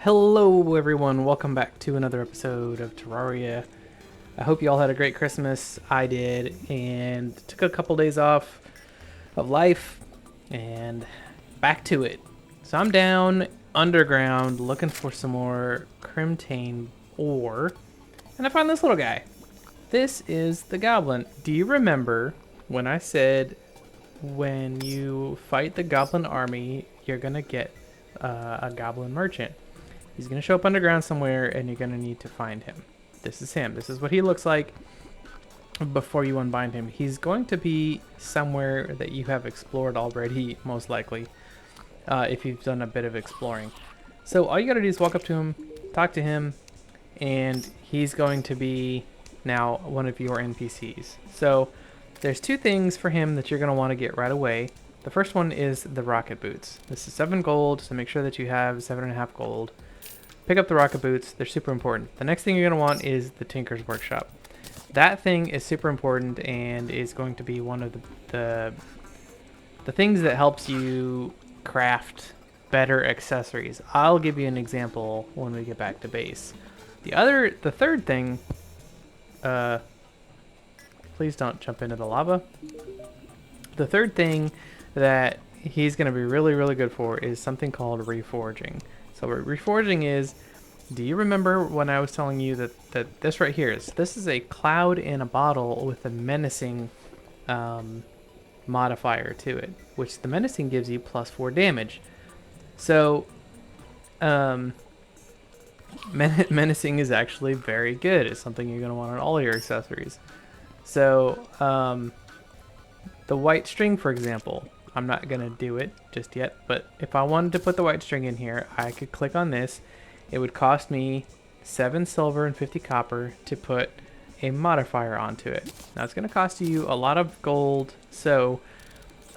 Hello everyone, welcome back to another episode of Terraria. I hope you all had a great Christmas. I did, and took a couple days off of life, and back to it. So I'm down underground looking for some more Crimtane ore, and I find this little guy. This is the goblin. Do you remember when I said when you fight the goblin army, you're gonna get a goblin merchant? He's going to show up underground somewhere, and you're going to need to find him. This is him. This is what he looks like before you unbind him. He's going to be somewhere that you have explored already, most likely, if you've done a bit of exploring. So all you got to do is walk up to him, talk to him, and he's going to be now one of your NPCs. So there's two things for him that you're going to want to get right away. The first one is the rocket boots. This is 7 gold, so make sure that you have 7.5 gold. Pick up the rocket boots. They're super important. The next thing you're going to want is the Tinker's Workshop. That thing is super important and is going to be one of the things that helps you craft better accessories. I'll give you an example when we get back to base. The third thing, please don't jump into the lava. The third thing that he's going to be really, really good for is something called reforging. So what reforging is, do you remember when I was telling you that this right here this is a cloud in a bottle with a menacing modifier to it, which the menacing gives you +4 damage. So menacing is actually very good. It's something you're going to want on all your accessories. So the white string, for example, I'm not going to do it just yet, but if I wanted to put the white string in here, I could click on this. It would cost me 7 silver and 50 copper to put a modifier onto it. Now it's going to cost you a lot of gold, so,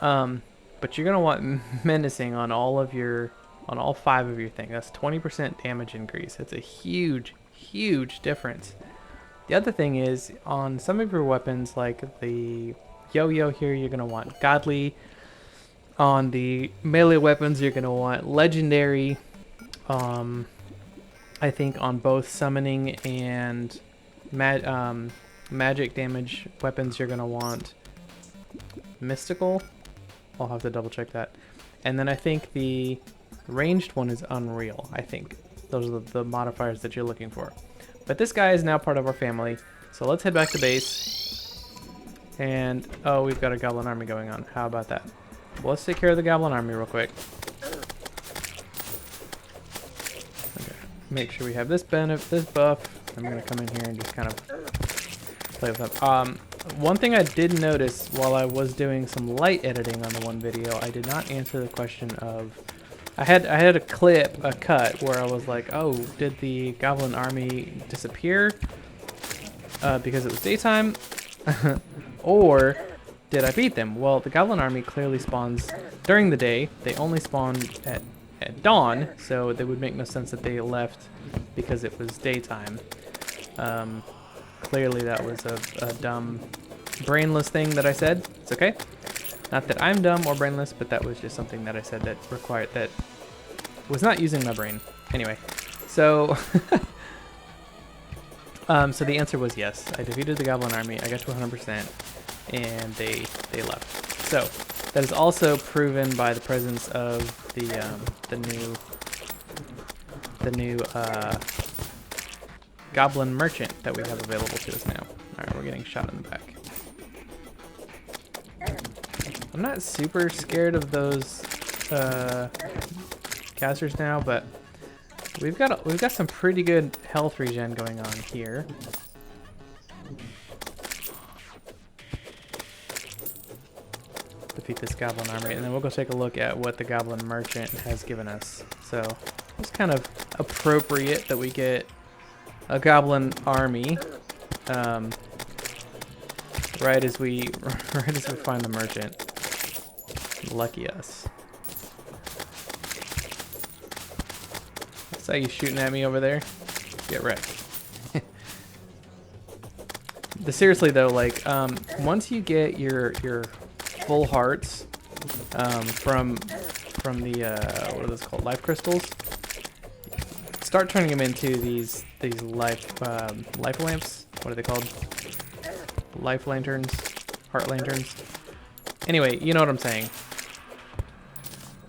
but you're going to want menacing on all 5 of your things. That's 20% damage increase. It's a huge, huge difference. The other thing is, on some of your weapons, like the yo-yo here, you're going to want godly. On the melee weapons, you're going to want legendary. I think on both summoning and magic damage weapons, you're going to want mystical. I'll have to double check that. And then I think the ranged one is unreal. I think those are the modifiers that you're looking for. But this guy is now part of our family. So let's head back to base. And, oh, we've got a goblin army going on. How about that? Well, let's take care of the goblin army real quick. Okay. Make sure we have this buff. I'm going to come in here and just kind of play with that. One thing I did notice while I was doing some light editing on the one video, I did not answer the question of... I had a cut, where I was like, oh, did the goblin army disappear because it was daytime? Or did I beat them? Well, the goblin army clearly spawns during the day. They only spawn at dawn, so it would make no sense that they left because it was daytime. Clearly that was a dumb, brainless thing that I said. It's okay. Not that I'm dumb or brainless, but that was just something that I said that was not using my brain. Anyway, so so the answer was yes. I defeated the goblin army. I got to 100%, and they left. So that is also proven by the presence of the new goblin merchant that we have available to us now. All right, we're getting shot in the back. I'm not super scared of those casters now, but we've got some pretty good health regen going on here. Defeat this goblin army, and then we'll go take a look at what the goblin merchant has given us. So it's kind of appropriate that we get a goblin army right as we find the merchant. Lucky us. Saw you shooting at me over there. Get wrecked. Seriously though, like once you get your full hearts from the what are those called? Life crystals. start turning them into these life lamps. What are they called? Life lanterns, heart lanterns. Anyway, you know what I'm saying.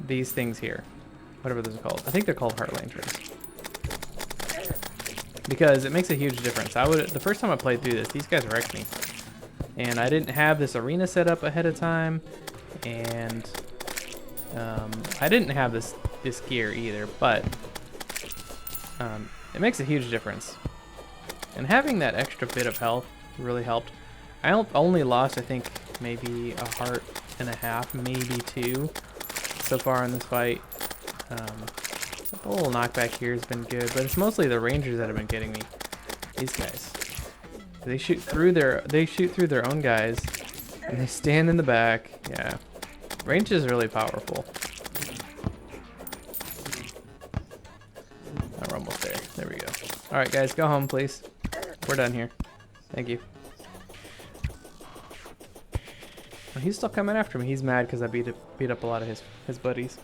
These things here, whatever those are called. I think they're called heart lanterns. Because it makes a huge difference. The first time I played through this, these guys wrecked me. And I didn't have this arena set up ahead of time. And I didn't have this gear either, but it makes a huge difference. And having that extra bit of health really helped. I only lost, I think, maybe a heart and a half, maybe 2 so far in this fight. A little knockback here has been good, but it's mostly the rangers that have been getting me. These guys. They shoot through their own guys, and they stand in the back. Yeah. Range is really powerful. Oh, we're almost there. There we go. Alright guys, go home please. We're done here. Thank you. Oh, he's still coming after me. He's mad because I beat up a lot of his buddies.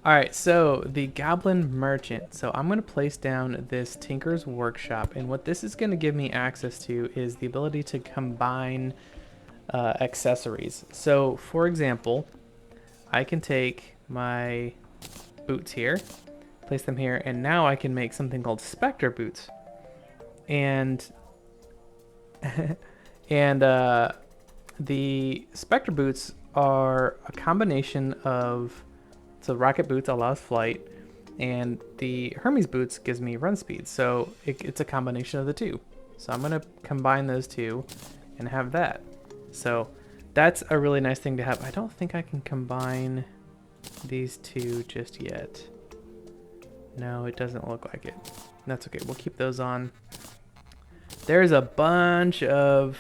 Alright, so the Goblin Merchant. So I'm going to place down this Tinker's Workshop, and what this is going to give me access to is the ability to combine accessories. So, for example, I can take my boots here, place them here, and now I can make something called Spectre Boots. And the Spectre Boots are a combination of, so Rocket Boots allows flight, and the Hermes Boots gives me run speed. So it's a combination of the two. So I'm going to combine those two and have that. So that's a really nice thing to have. I don't think I can combine these two just yet. No, it doesn't look like it. That's okay. We'll keep those on. There's a bunch of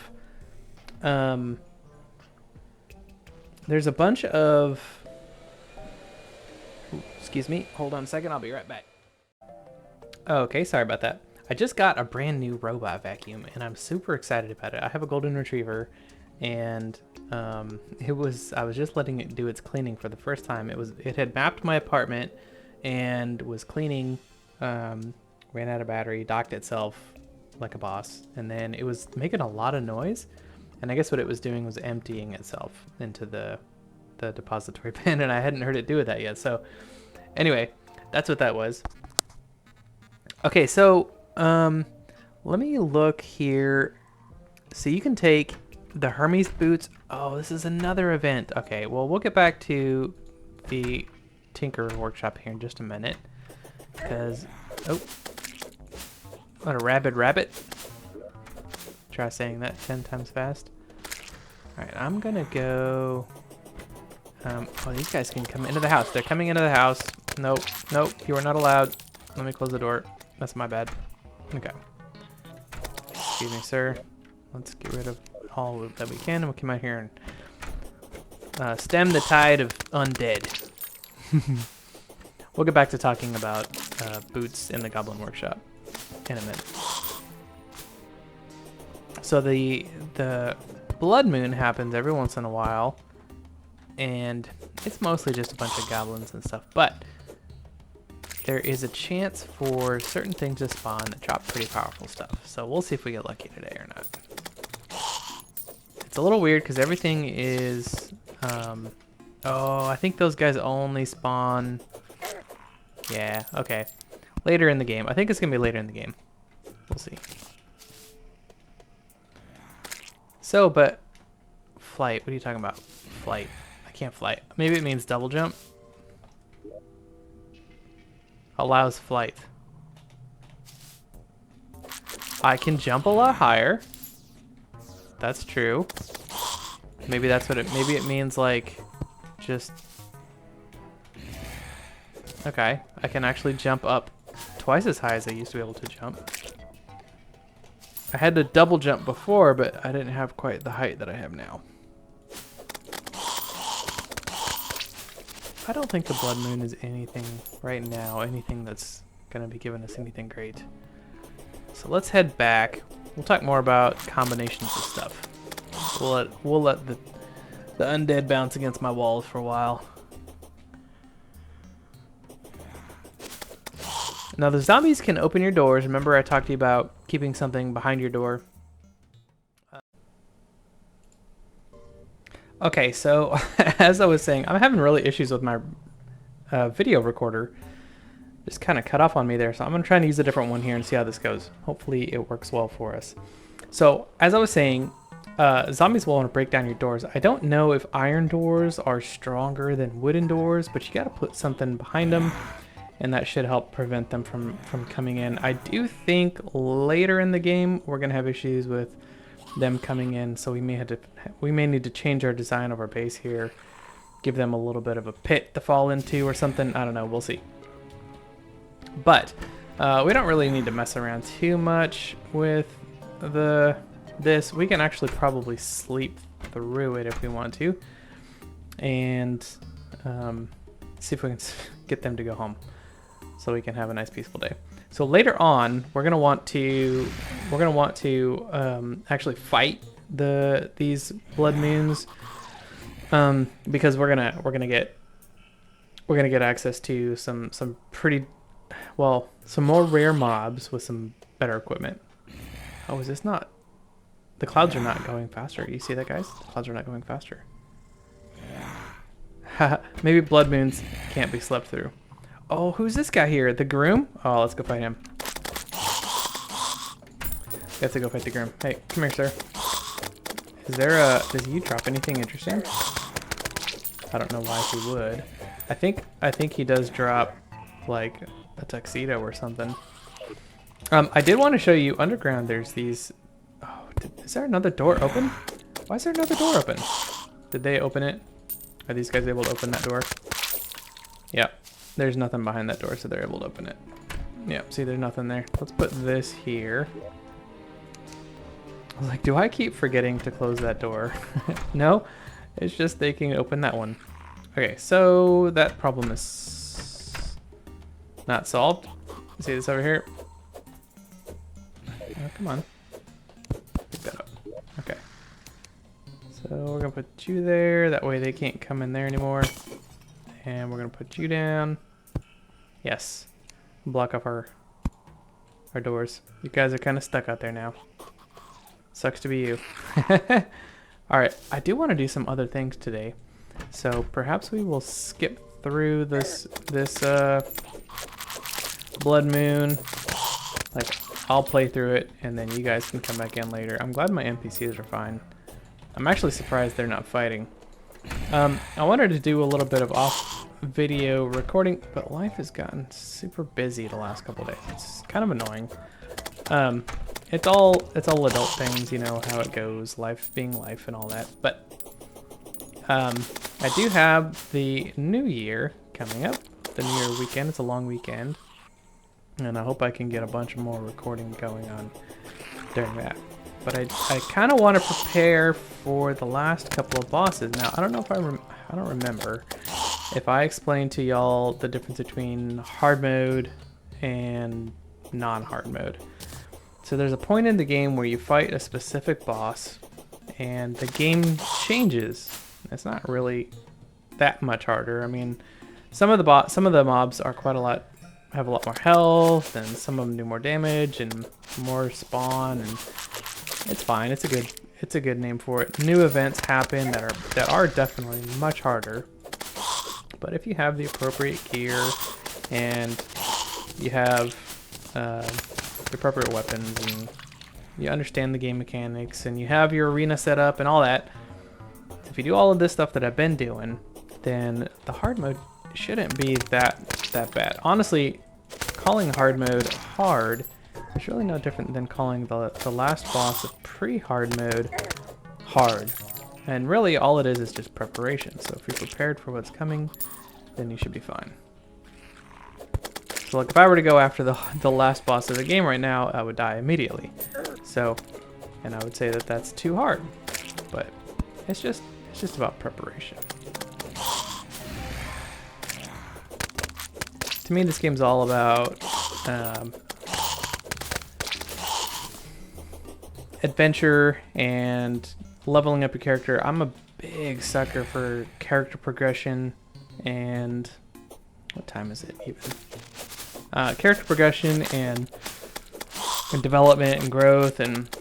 excuse me, hold on a second, I'll be right back. Okay, sorry about that. I just got a brand new robot vacuum and I'm super excited about it. I have a golden retriever, and I was just letting it do its cleaning for the first time. It had mapped my apartment and was cleaning, ran out of battery, docked itself like a boss, and then it was making a lot of noise, and I guess what it was doing was emptying itself into the depository bin, and I hadn't heard it do that yet. So anyway, that's what that was. Okay, so let me look here. So you can take the Hermes Boots. Oh, this is another event. Okay, well, we'll get back to the Tinker Workshop here in just a minute, because oh, what a rabid rabbit. Try saying that 10 times fast. All right, I'm gonna go. Oh, these guys can come into the house. They're coming into the house. Nope, nope, you are not allowed. Let me close the door. That's my bad. Okay. Excuse me, sir. Let's get rid of all that we can, and we'll come out here and stem the tide of undead. We'll get back to talking about boots in the Goblin Workshop in a minute. So the blood moon happens every once in a while, and it's mostly just a bunch of goblins and stuff, but there is a chance for certain things to spawn that drop pretty powerful stuff. So we'll see if we get lucky today or not. It's a little weird because everything is oh, I think those guys only spawn, yeah, okay, later in the game. I think it's gonna be later in the game. We'll see. So, but flight, what are you talking about? Flight. I can't fly. Maybe it means double jump. Allows flight. I can jump a lot higher. That's true. Maybe that's what maybe it means, like, just, okay, I can actually jump up twice as high as I used to be able to jump. I had to double jump before, but I didn't have quite the height that I have now. I don't think the Blood Moon is anything right now, anything that's gonna be giving us anything great. So let's head back. We'll talk more about combinations of stuff. We'll let the undead bounce against my walls for a while. Now the zombies can open your doors. Remember I talked to you about keeping something behind your door. Okay, so as I was saying, I'm having really issues with my video recorder. Just kind of cut off on me there, so I'm going to try and use a different one here and see how this goes. Hopefully it works well for us. So as I was saying, zombies will want to break down your doors. I don't know if iron doors are stronger than wooden doors, but you got to put something behind them, and that should help prevent them from coming in. I do think later in the game we're going to have issues with them coming in, so we may need to change our design of our base here, give them a little bit of a pit to fall into or something. I don't know, we'll see. But we don't really need to mess around too much with this. We can actually probably sleep through it if we want to, and see if we can get them to go home so we can have a nice peaceful day. So later on, we're gonna want to actually fight these blood moons, because we're gonna get access to some pretty, well, some more rare mobs with some better equipment. Oh, is this not? The clouds are not going faster. You see that, guys? The clouds are not going faster. Maybe blood moons can't be slept through. Oh, who's this guy here? The groom? Oh, let's go fight him. We have to go fight the groom. Hey, come here, sir. Is there does he drop anything interesting? I don't know why he would. I think he does drop like a tuxedo or something. I did want to show you underground. There's these. Oh, is there another door open? Why is there another door open? Did they open it? Are these guys able to open that door? Yeah. There's nothing behind that door, so they're able to open it. Yeah, see, there's nothing there. Let's put this here. I was like, do I keep forgetting to close that door? No, it's just they can open that one. Okay, so that problem is not solved. See this over here? Oh, come on. Pick that up. Okay. So we're gonna put you there. That way they can't come in there anymore. And we're gonna put you down. Yes. Block off our doors. You guys are kind of stuck out there now. Sucks to be you. Alright, I do want to do some other things today. So perhaps we will skip through this blood moon. Like, I'll play through it and then you guys can come back in later. I'm glad my NPCs are fine. I'm actually surprised they're not fighting. I wanted to do a little bit of off video recording, but life has gotten super busy the last couple days. It's kind of annoying. It's all adult things, you know how it goes, life being life and all that. But I do have the new year coming up, the new year weekend. It's a long weekend, and I hope I can get a bunch more recording going on during that. But I kind of want to prepare for the last couple of bosses. Now, I don't know if I don't remember if I explained to y'all the difference between hard mode and non-hard mode. So there's a point in the game where you fight a specific boss and the game changes. It's not really that much harder. I mean, some of the mobs are have a lot more health, and some of them do more damage and more spawn, and it's fine. It's a good name for it. New events happen that are definitely much harder. But if you have the appropriate gear and you have the appropriate weapons and you understand the game mechanics and you have your arena set up and all that, if you do all of this stuff that I've been doing, then the hard mode shouldn't be that bad. Honestly, calling hard mode hard is really no different than calling the last boss of pre-hard mode hard. And really all it is just preparation. So if you're prepared for what's coming, then you should be fine. So like if I were to go after the last boss of the game right now, I would die immediately. So, and I would say that that's too hard. But it's just about preparation. To me, this game's all about adventure and leveling up your character. I'm a big sucker for character progression, and what time is it even? character progression and development and growth and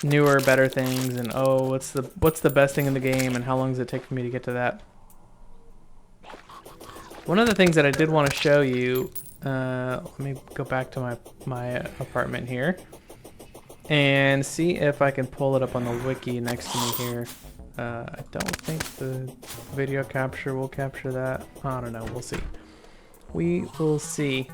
newer, better things, and oh, what's the best thing in the game, and how long does it take for me to get to that? One of the things that I did want to show you, let me go back to my apartment here and see if I can pull it up on the wiki next to me here. I don't think the video capture will capture that. I don't know. We'll see. We will see.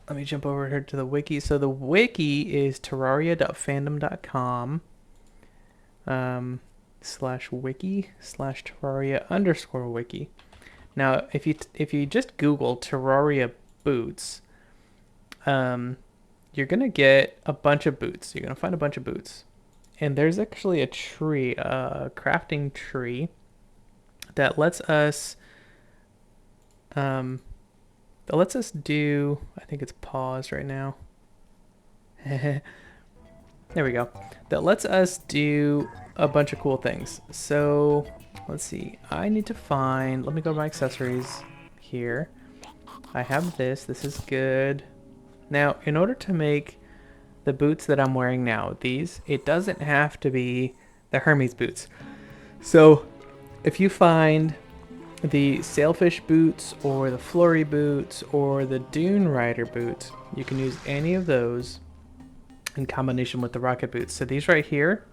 Let me jump over here to the wiki. So the wiki is terraria.fandom.com /wiki/Terraria_wiki. Now, if you just Google Terraria boots, you're gonna get a bunch of boots. You're gonna find a bunch of boots, and there's actually a tree, a crafting tree, that lets us do, I think it's paused right now. There we go. That lets us do a bunch of cool things. So let's see. I need to find, let me go to my accessories here. I have this. This is good. Now, in order to make the boots that I'm wearing now, these, it doesn't have to be the Hermes boots. So if you find the Sailfish boots or the Flurry boots or the Dune Rider boots, you can use any of those in combination with the rocket boots. So these right here,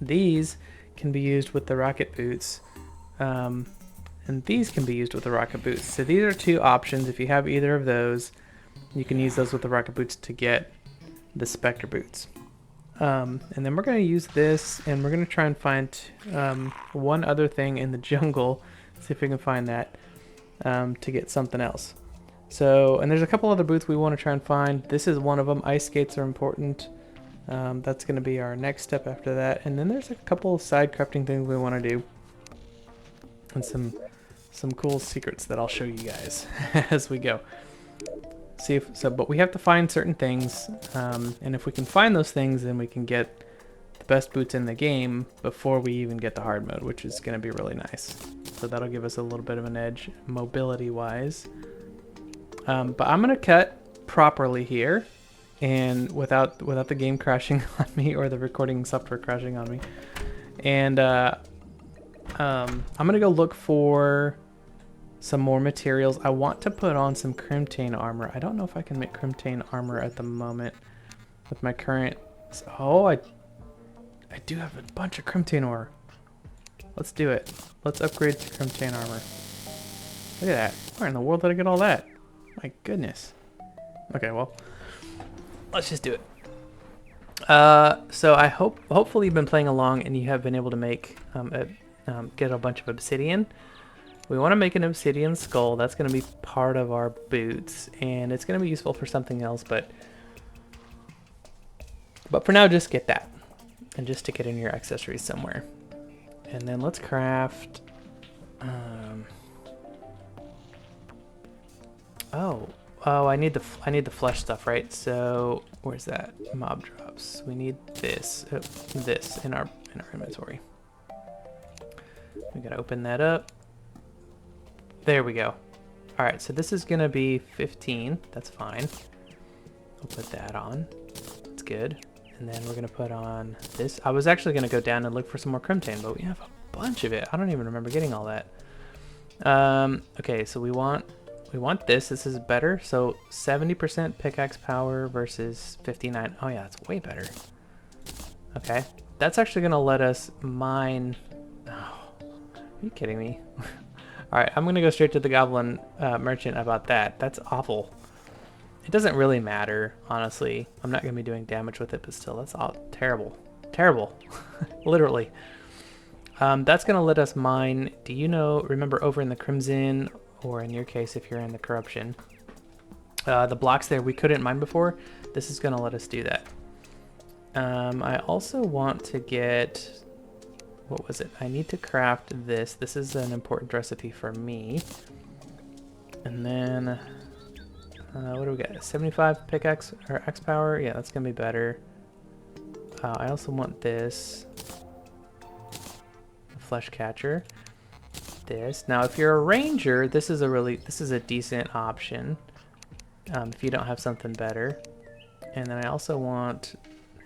these can be used with the rocket boots, and these can be used with the rocket boots. So these are two options. If you have either of those, you can use those with the rocket boots to get the Spectre boots. And then we're going to use this, and we're going to try and find one other thing in the jungle. See if we can find that to get something else. So, and there's a couple other boots we want to try and find. This is one of them. Ice skates are important. That's going to be our next step after that. And then there's a couple of side crafting things we want to do, and some cool secrets that I'll show you guys as we go. See if so, but we have to find certain things, and if we can find those things, then we can get the best boots in the game before we even get the hard mode, which is going to be really nice. So that'll give us a little bit of an edge mobility wise. But I'm going to cut properly here, and without the game crashing on me or the recording software crashing on me. And I'm going to go look for some more materials. I want to put on some Crimtane armor. I don't know if I can make Crimtane armor at the moment with my current... Oh, I do have a bunch of Crimtane ore. Let's do it. Let's upgrade to Crimtane armor. Look at that. Where in the world did I get all that? My goodness. Okay, well, let's just do it. So I hopefully you've been playing along and you have been able to make get a bunch of obsidian. We want to make an obsidian skull. That's going to be part of our boots, and it's going to be useful for something else, but for now, just get that and just stick it in your accessories somewhere. And then let's craft I need the flesh stuff, right? So where's that? Mob drops. We need this in our inventory. We gotta open that up. There we go. All right, so this is gonna be 15. That's fine. I'll put that on. That's good. And then we're gonna put on this. I was actually gonna go down and look for some more Crimtane, but we have a bunch of it. I don't even remember getting all that. Okay, so we want this. This is better. So 70% pickaxe power versus 59. Oh yeah, that's way better. Okay, that's actually gonna let us mine. Oh, are you kidding me? All right, I'm gonna go straight to the goblin merchant about that. That's awful. It doesn't really matter, honestly. I'm not gonna be doing damage with it, but still, that's all terrible. Terrible, literally. That's gonna let us mine. Do you remember over in the Crimson, or in your case, if you're in the Corruption, the blocks there we couldn't mine before? This is gonna let us do that. I also want to get, what was it? I need to craft this. This is an important recipe for me. And then, what do we got? 75 pickaxe or X power? Yeah, that's gonna be better. I also want this. Flesh catcher. this. Now, if you're a ranger, this is a decent option. If you don't have something better. And then I also want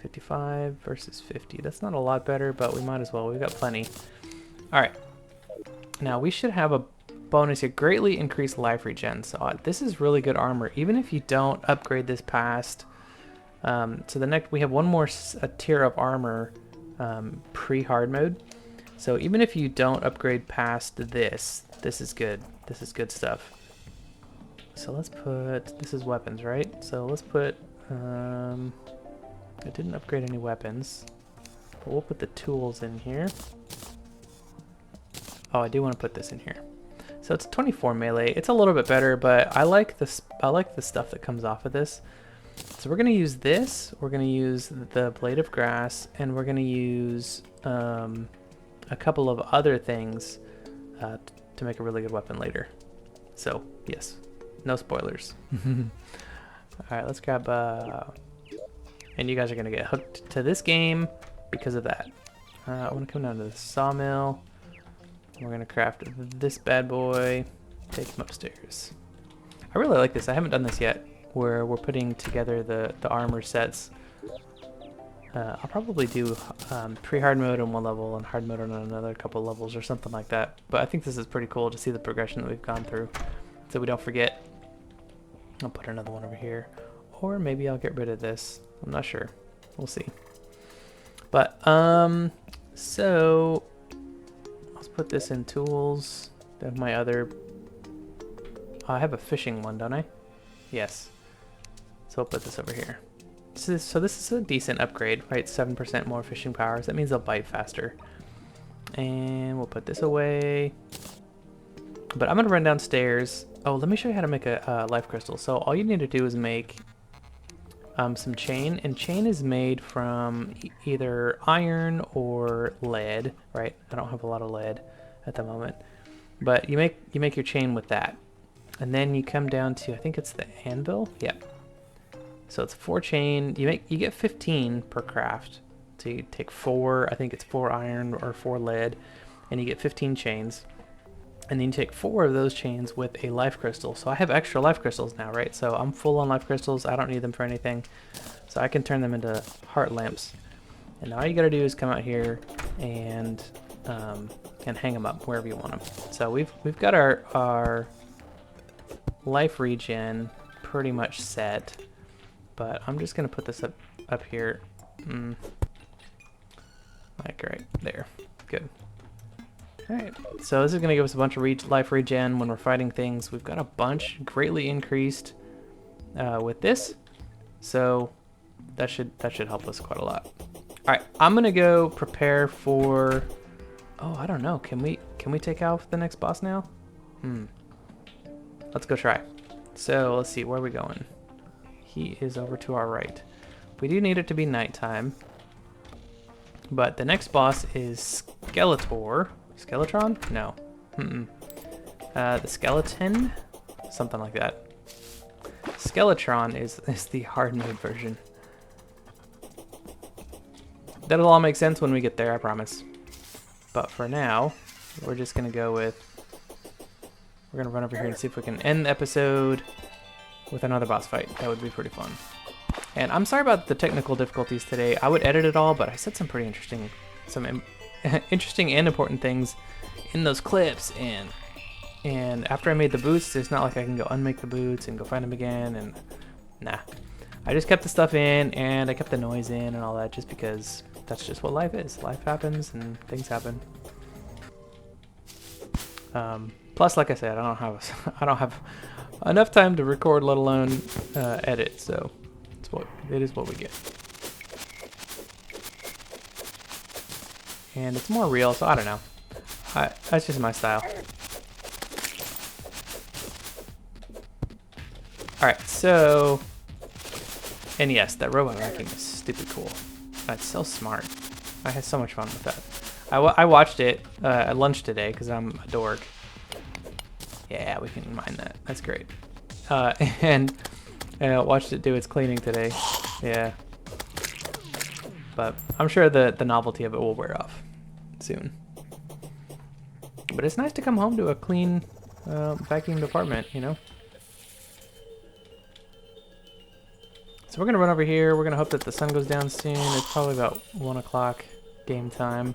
55 versus 50. That's not a lot better, but we might as well. We've got plenty. All right. Now we should have a bonus here. Greatly increased life regen. So this is really good armor, even if you don't upgrade this past. So the next, we have one more tier of armor pre-hard mode. So even if you don't upgrade past this is good. This is good stuff. So let's put, this is weapons, right? So let's put, I didn't upgrade any weapons, but we'll put the tools in here. Oh, I do want to put this in here. So it's 24 melee. It's a little bit better, but I like this. I like the stuff that comes off of this. So we're gonna use this. We're gonna use the blade of grass, and we're gonna use a couple of other things to make a really good weapon later. So yes, no spoilers. All right, let's grab. And you guys are gonna get hooked to this game because of that. I want to come down to the sawmill. We're gonna craft this bad boy. Take him upstairs. I really like this. I haven't done this yet, where we're putting together the armor sets. I'll probably do pre-hard mode on one level and hard mode on another couple levels or something like that. But I think this is pretty cool to see the progression that we've gone through, so we don't forget. I'll put another one over here, or maybe I'll get rid of this. I'm not sure. We'll see. But so let's put this in tools. Then my other. I have a fishing one, don't I? Yes. So I'll put this over here. So this is a decent upgrade, right? 7% more fishing powers. That means they'll bite faster. And we'll put this away. But I'm gonna run downstairs. Oh, let me show you how to make a life crystal. So all you need to do is make some chain, and chain is made from either iron or lead, right? I don't have a lot of lead at the moment, but you make your chain with that, and then you come down to, I think it's the anvil. Yep. So it's 4 chain. You get 15 per craft. So you take 4. I think it's 4 iron or 4 lead, and you get 15 chains. And then you take 4 of those chains with a life crystal. So I have extra life crystals now, right? So I'm full on life crystals. I don't need them for anything. So I can turn them into heart lamps. And all you gotta do is come out here and hang them up wherever you want them. So we've got our life regen pretty much set. But I'm just gonna put this up here. Like right there. Good. Alright, so this is going to give us a bunch of life regen when we're fighting things. We've got a bunch greatly increased with this, so that should help us quite a lot. Alright, I'm going to go prepare for... Oh, I don't know. Can we take out the next boss now? Let's go try. So let's see, where are we going? He is over to our right. We do need it to be nighttime, but the next boss is Skeletor. Skeletron? No. The skeleton? Something like that. Skeletron is the hard mode version. That'll all make sense when we get there, I promise. But for now, we're just gonna go with... We're gonna run over here and see if we can end the episode with another boss fight. That would be pretty fun. And I'm sorry about the technical difficulties today. I would edit it all, but I said some pretty interesting... interesting and important things in those clips, and after I made the boots, it's not like I can go unmake the boots and go find them again, and nah. I just kept the stuff in, and I kept the noise in and all that, just because that's just what life is. Life happens and things happen. Plus, like I said, I don't have enough time to record, let alone edit, so it is what we get. And it's more real, so I don't know. That's just my style. Alright, so... And yes, that robot vacuum is stupid cool. That's so smart. I had so much fun with that. I watched it at lunch today, because I'm a dork. Yeah, we can mine that. That's great. And watched it do its cleaning today. Yeah. But I'm sure the novelty of it will wear off soon. But it's nice to come home to a clean, vacuumed apartment, you know? So we're gonna run over here. We're gonna hope that the sun goes down soon. It's probably about 1 o'clock game time.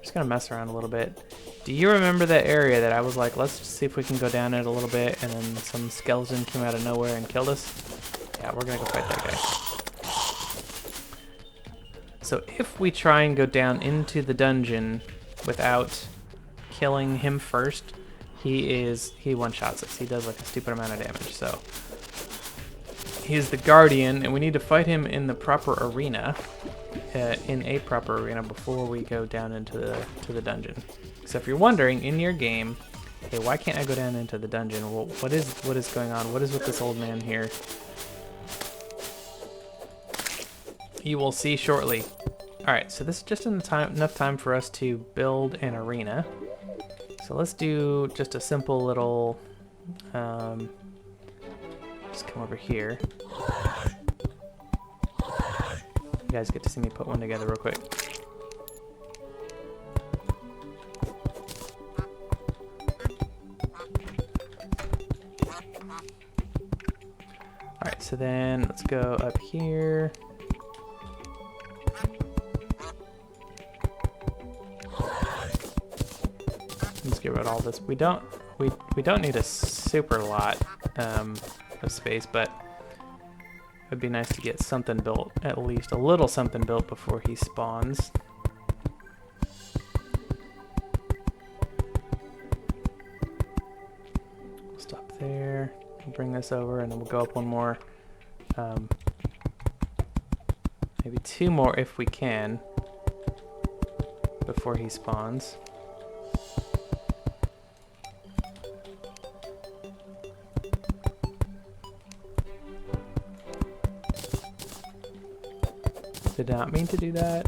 Just gonna mess around a little bit. Do you remember that area that I was like, let's just see if we can go down it a little bit, and then some skeleton came out of nowhere and killed us? Yeah, we're gonna go fight that guy. So if we try and go down into the dungeon without killing him first, he one-shots us. He does like a stupid amount of damage, so. He's the guardian, and we need to fight him in the proper arena, before we go down into the dungeon. So if you're wondering, in your game, hey, why can't I go down into the dungeon? Well, what is going on? What is with this old man here? You will see shortly. All right, so this is just enough time for us to build an arena. So let's do just a simple little. Just come over here. You guys get to see me put one together real quick. Alright, so then let's go up here. Let's get rid of all this. We don't need a super lot of space, but it'd be nice to get something built, at least a little something built before he spawns. We'll stop there, we'll bring this over, and then we'll go up one more, maybe 2 more if we can, before he spawns. Did not mean to do that.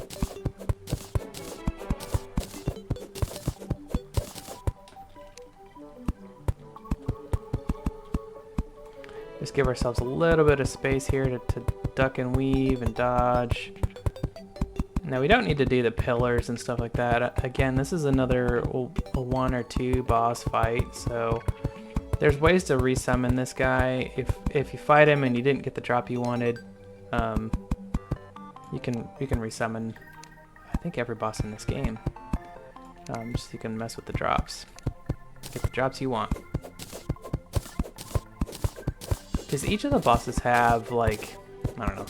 Just give ourselves a little bit of space here to duck and weave and dodge. Now we don't need to do the pillars and stuff like that. Again, this is another a 1 or 2 boss fight, so there's ways to resummon this guy. If you fight him and you didn't get the drop you wanted, you can resummon, I think, every boss in this game. Just so you can mess with the drops. Get the drops you want. Because each of the bosses have, like, I don't know,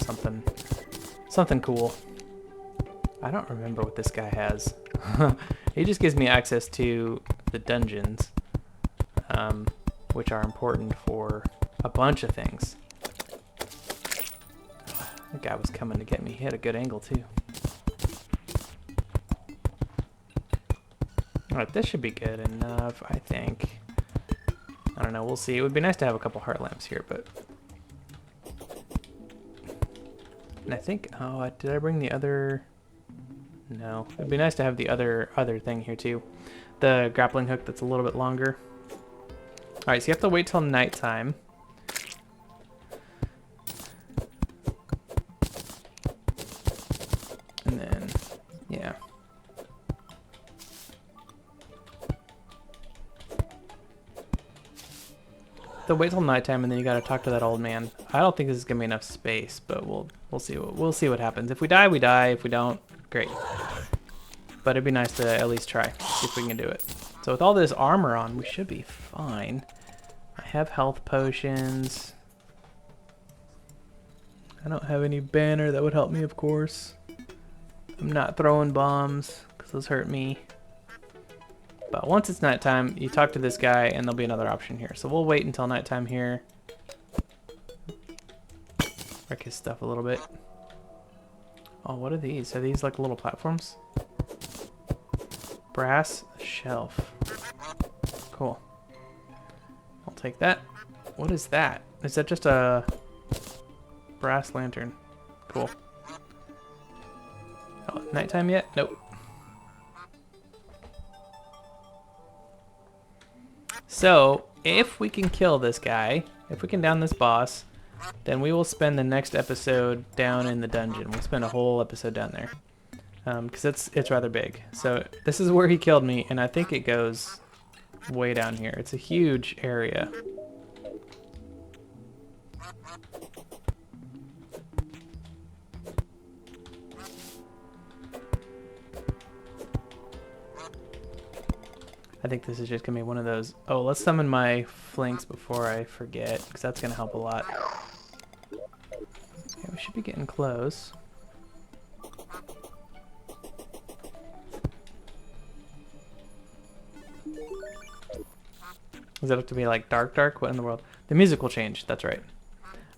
something cool. I don't remember what this guy has. He just gives me access to the dungeons, which are important for a bunch of things. That guy was coming to get me. He had a good angle, too. Alright, this should be good enough, I think. I don't know, we'll see. It would be nice to have a couple heart lamps here, but... And I think... Oh, did I bring the other... No. It'd be nice to have the other thing here, too. The grappling hook that's a little bit longer. Alright, so you have to wait till nighttime. And then, yeah. So wait till nighttime, and then you gotta talk to that old man. I don't think this is gonna be enough space, but we'll see what happens. If we die, we die. If we don't, great. But it'd be nice to at least try, see if we can do it. So with all this armor on, we should be fine. I have health potions. I don't have any banner that would help me, of course. I'm not throwing bombs, because those hurt me. But once it's nighttime, you talk to this guy, and there'll be another option here. So we'll wait until nighttime here. Wreck his stuff a little bit. Oh, what are these? Are these like little platforms? Brass shelf. Cool. I'll take that. What is that? Is that just a brass lantern? Cool. Oh, nighttime yet? Nope. So, if we can kill this guy, if we can down this boss, then we will spend the next episode down in the dungeon. We'll spend a whole episode down there. because it's rather big. So this is where he killed me, and I think it goes way down here. It's a huge area. I think this is just gonna be one of those. Oh, let's summon my flanks before I forget, because that's gonna help a lot. Okay, we should be getting close. Does it have to be like dark? What in the world? The music will change, that's right.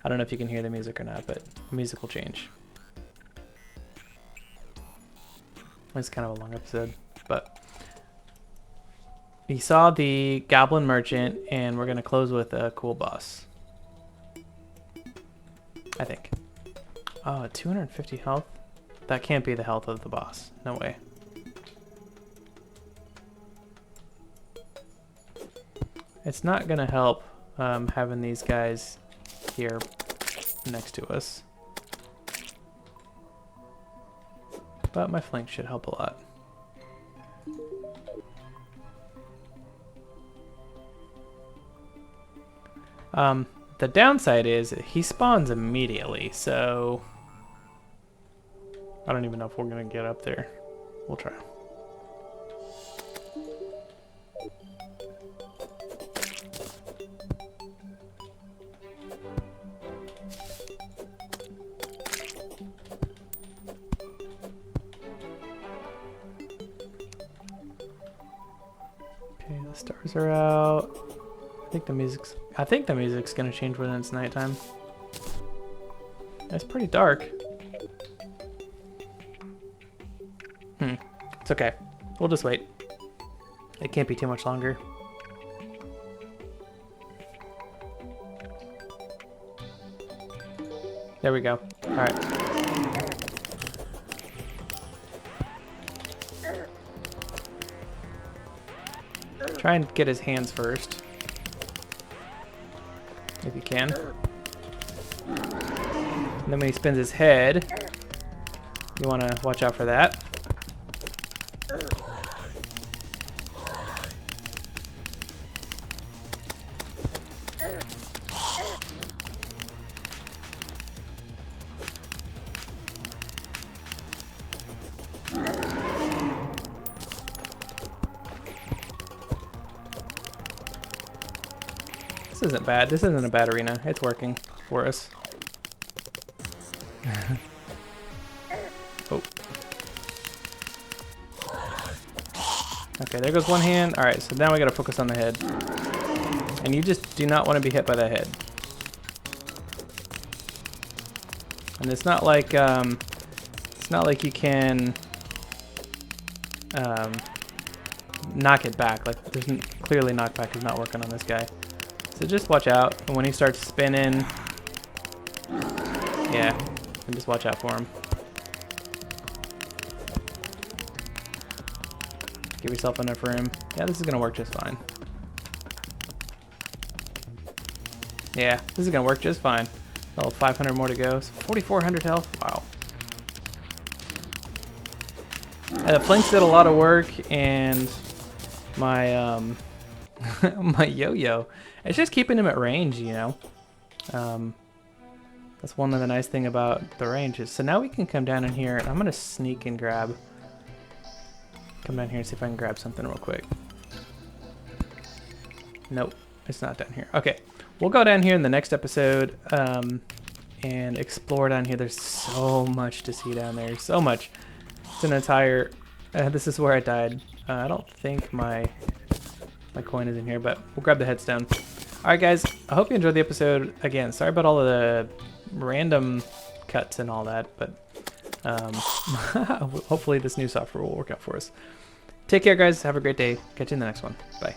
I don't know if you can hear the music or not, but the music will change. It's kind of a long episode, but we saw the Goblin Merchant, and we're gonna close with a cool boss. I think. Oh, 250 health? That can't be the health of the boss. No way. It's not gonna help having these guys here next to us. But my flank should help a lot. The downside is he spawns immediately, so I don't even know if we're gonna get up there. We'll try. Okay, the stars are out. I think the music's gonna change when it's nighttime. It's pretty dark. It's okay. We'll just wait. It can't be too much longer. There we go. All right. Try and get his hands first. If you can. And then when he spins his head, you want to watch out for that. This isn't bad. This isn't a bad arena. It's working for us. Oh. Okay, there goes one hand. Alright, so now we gotta focus on the head. And you just do not want to be hit by that head. And it's not like you can knock it back. Like there's clearly knockback is not working on this guy. So just watch out, and when he starts spinning, yeah, and just watch out for him. Give yourself enough room. Yeah, this is gonna work just fine. Yeah, this is gonna work just fine. Oh, 500 more to go. So 4,400 health. Wow. The flanks did a lot of work, and my my yo-yo. It's just keeping him at range, you know. That's one of the nice thing about the range. So now we can come down in here, and I'm gonna sneak and grab. Come down here and see if I can grab something real quick. Nope, it's not down here. Okay, we'll go down here in the next episode and explore down here. There's so much to see down there. So much. It's an entire. This is where I died. I don't think my coin is in here, but we'll grab the headstone. Alright guys, I hope you enjoyed the episode. Again, sorry about all of the random cuts and all that, but hopefully this new software will work out for us. Take care guys, have a great day. Catch you in the next one. Bye.